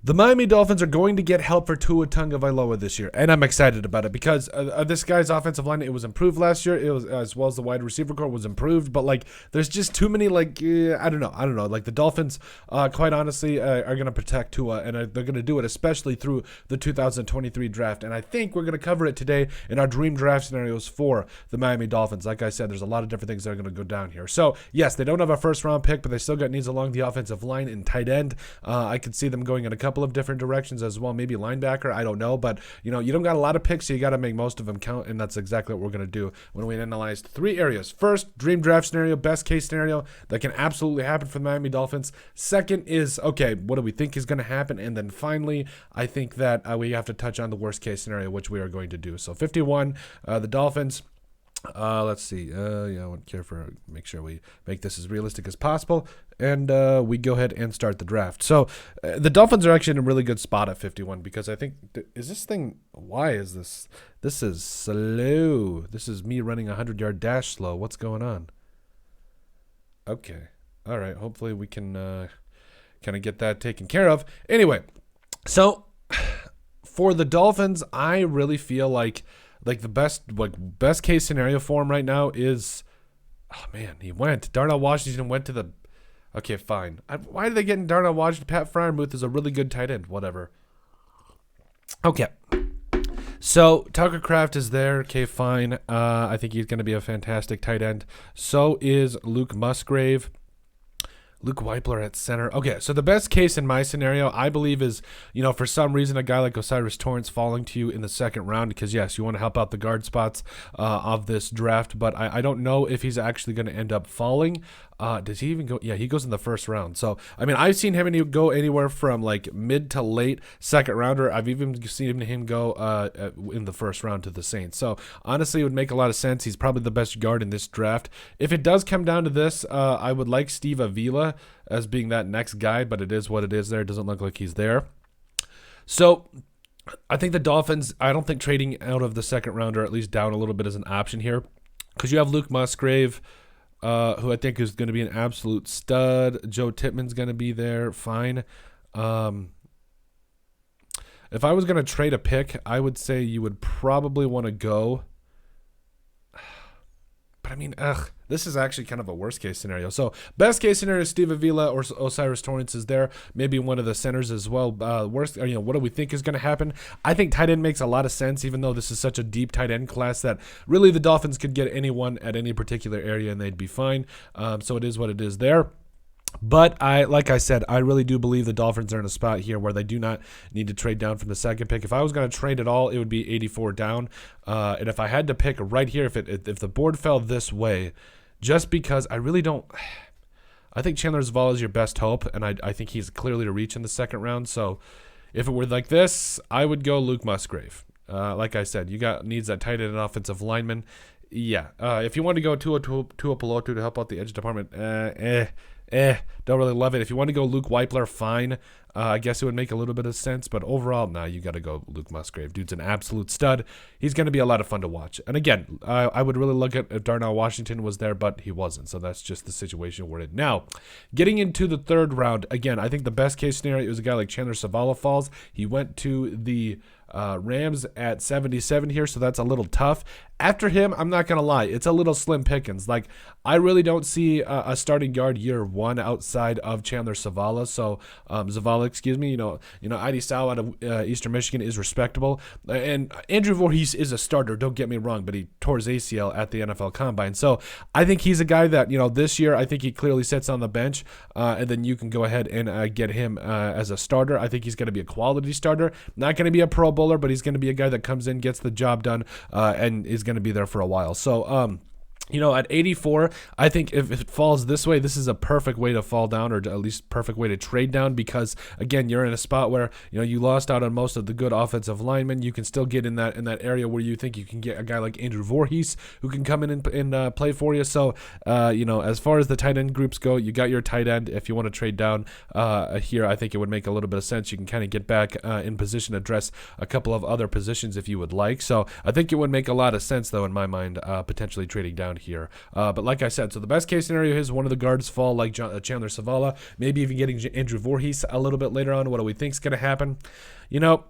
The Miami Dolphins are going to get help for Tua Tagovailoa this year, and I'm excited about it because this guy's offensive line, it was improved last year. It was, as well as the wide receiver core was improved, but like there's just too many I don't know. Like the Dolphins, quite honestly, are going to protect Tua, and they're going to do it especially through the 2023 draft. And I think we're going to cover it today in our dream draft scenarios for the Miami Dolphins. Like I said, there's a lot of different things that are going to go down here. So yes, they don't have a first round pick, but they still got needs along the offensive line and tight end. I could see them going in a couple of different directions as well, maybe linebacker, I don't know, but you don't got a lot of picks, so you got to make most of them count, and that's exactly what we're going to do when we analyze 3 areas. First, dream draft scenario, best case scenario that can absolutely happen for the Miami Dolphins. Second is, okay, what do we think is going to happen? And then finally, I think that we have to touch on the worst case scenario, which we are going to do. So 51, the Dolphins. Let's see. I want to make sure we make this as realistic as possible, and we go ahead and start the draft. So the Dolphins are actually in a really good spot at 51 because I think why is this? This is slow. This is me running a 100-yard dash slow. What's going on? Okay. All right. Hopefully we can kind of get that taken care of. Anyway, so for the Dolphins, I really feel like the best case scenario for him right now is, oh man, Darnell Washington went to the, okay, fine. Why did they get in Darnell Washington? Pat Fryermuth is a really good tight end, whatever. Okay. So Tucker Kraft is there. Okay, fine. I think he's going to be a fantastic tight end. So is Luke Musgrave. Luke Weipler at center. Okay, so the best case in my scenario, I believe, is, for some reason, a guy like Osiris Torrance falling to you in the second round because, yes, you want to help out the guard spots of this draft, but I don't know if he's actually going to end up falling. Does he even go? Yeah, he goes in the first round. So, I mean, I've seen him go anywhere from like mid to late second rounder. I've even seen him go in the first round to the Saints. So, honestly, it would make a lot of sense. He's probably the best guard in this draft. If it does come down to this, I would like Steve Avila as being that next guy, but it is what it is there. It doesn't look like he's there. So, I think the Dolphins, I don't think trading out of the second round or at least down a little bit is an option here because you have Luke Musgrave, who I think is going to be an absolute stud. Joe Tippmann's going to be there. Fine. If I was going to trade a pick, I would say you would probably want to go. But I mean, this is actually kind of a worst case scenario. So best case scenario, Steve Avila or Osiris Torrance is there. Maybe one of the centers as well. Worst, what do we think is going to happen? I think tight end makes a lot of sense, even though this is such a deep tight end class that really the Dolphins could get anyone at any particular area and they'd be fine. So it is what it is there. But like I said, I really do believe the Dolphins are in a spot here where they do not need to trade down from the second pick. If I was going to trade at all, it would be 84 down. And if I had to pick right here, if the board fell this way, just because I really don't, I think Chandler Zavala is your best hope, and I think he's clearly to reach in the second round. So if it were like this, I would go Luke Musgrave. Like I said, you got needs that tight end and offensive lineman. Yeah. If you want to go Tua Pelotu to help out the edge department, don't really love it. If you want to go Luke Weipler, fine. I guess it would make a little bit of sense, but overall, you got to go Luke Musgrave. Dude's an absolute stud. He's going to be a lot of fun to watch. And again, I would really look at if Darnell Washington was there, but he wasn't. So that's just the situation we're in. Now, getting into the third round, again, I think the best case scenario is a guy like Chandler Zavala falls. He went to the Rams at 77 here, so that's a little tough. After him, I'm not going to lie, it's a little slim pickings. Like, I really don't see a starting guard year one outside of Chandler Zavala. So, Zavala, Ida Sow out of Eastern Michigan is respectable. And Andrew Voorhees is a starter, don't get me wrong, but he tore his ACL at the NFL Combine. So, I think he's a guy that, this year, I think he clearly sits on the bench, and then you can go ahead and get him as a starter. I think he's going to be a quality starter. Not going to be a Pro Bowler, but he's going to be a guy that comes in, gets the job done, and is going to be there for a while. So, at 84, I think if it falls this way, this is a perfect way to fall down, or at least perfect way to trade down, because again, you're in a spot where you lost out on most of the good offensive linemen. You can still get in that area where you think you can get a guy like Andrew Voorhees who can come in and play for you. So as far as the tight end groups go, you got your tight end. If you want to trade down here, I think it would make a little bit of sense. You can kind of get back in position to address a couple of other positions if you would like. So I think it would make a lot of sense, though, in my mind, potentially trading down here. But like I said, so the best case scenario is one of the guards fall like Chandler Zavala, maybe even getting Andrew Voorhees a little bit later on. What do we think is going to happen? You know,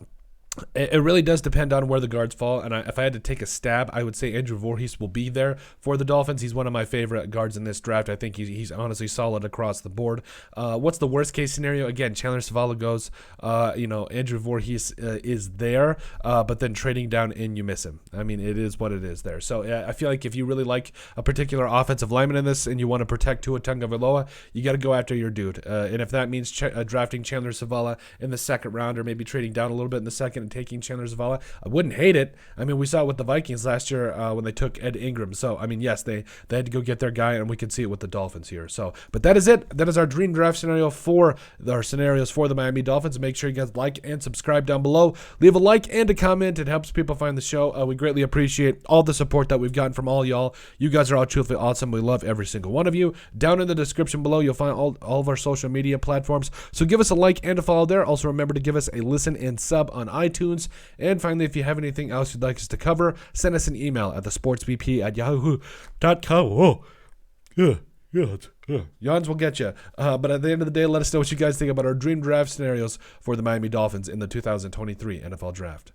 it really does depend on where the guards fall, and if I had to take a stab, I would say Andrew Voorhees will be there for the Dolphins. He's one of my favorite guards in this draft. I think he's honestly solid across the board. What's the worst case scenario? Again, Chandler Zavala goes, Andrew Voorhees is there, but then trading down and you miss him. I mean, it is what it is there. So I feel like if you really like a particular offensive lineman in this and you want to protect Tua Tagovailoa, you got to go after your dude. And if that means drafting Chandler Zavala in the second round, or maybe trading down a little bit in the second and taking Chandler Zavala, I wouldn't hate it. I mean, we saw it with the Vikings last year when they took Ed Ingram. So, I mean, yes, they had to go get their guy, and we can see it with the Dolphins here. So, but that is it. That is our dream draft scenario for our scenarios for the Miami Dolphins. Make sure you guys like and subscribe down below. Leave a like and a comment. It helps people find the show. We greatly appreciate all the support that we've gotten from all y'all. You guys are all truthfully awesome. We love every single one of you. Down in the description below, you'll find all of our social media platforms. So give us a like and a follow there. Also, remember to give us a listen and sub on iTunes. And finally, if you have anything else you'd like us to cover, send us an email at thesportsbp@yahoo.com. Oh, yeah. Yawns will get you. But at the end of the day, let us know what you guys think about our dream draft scenarios for the Miami Dolphins in the 2023 NFL Draft.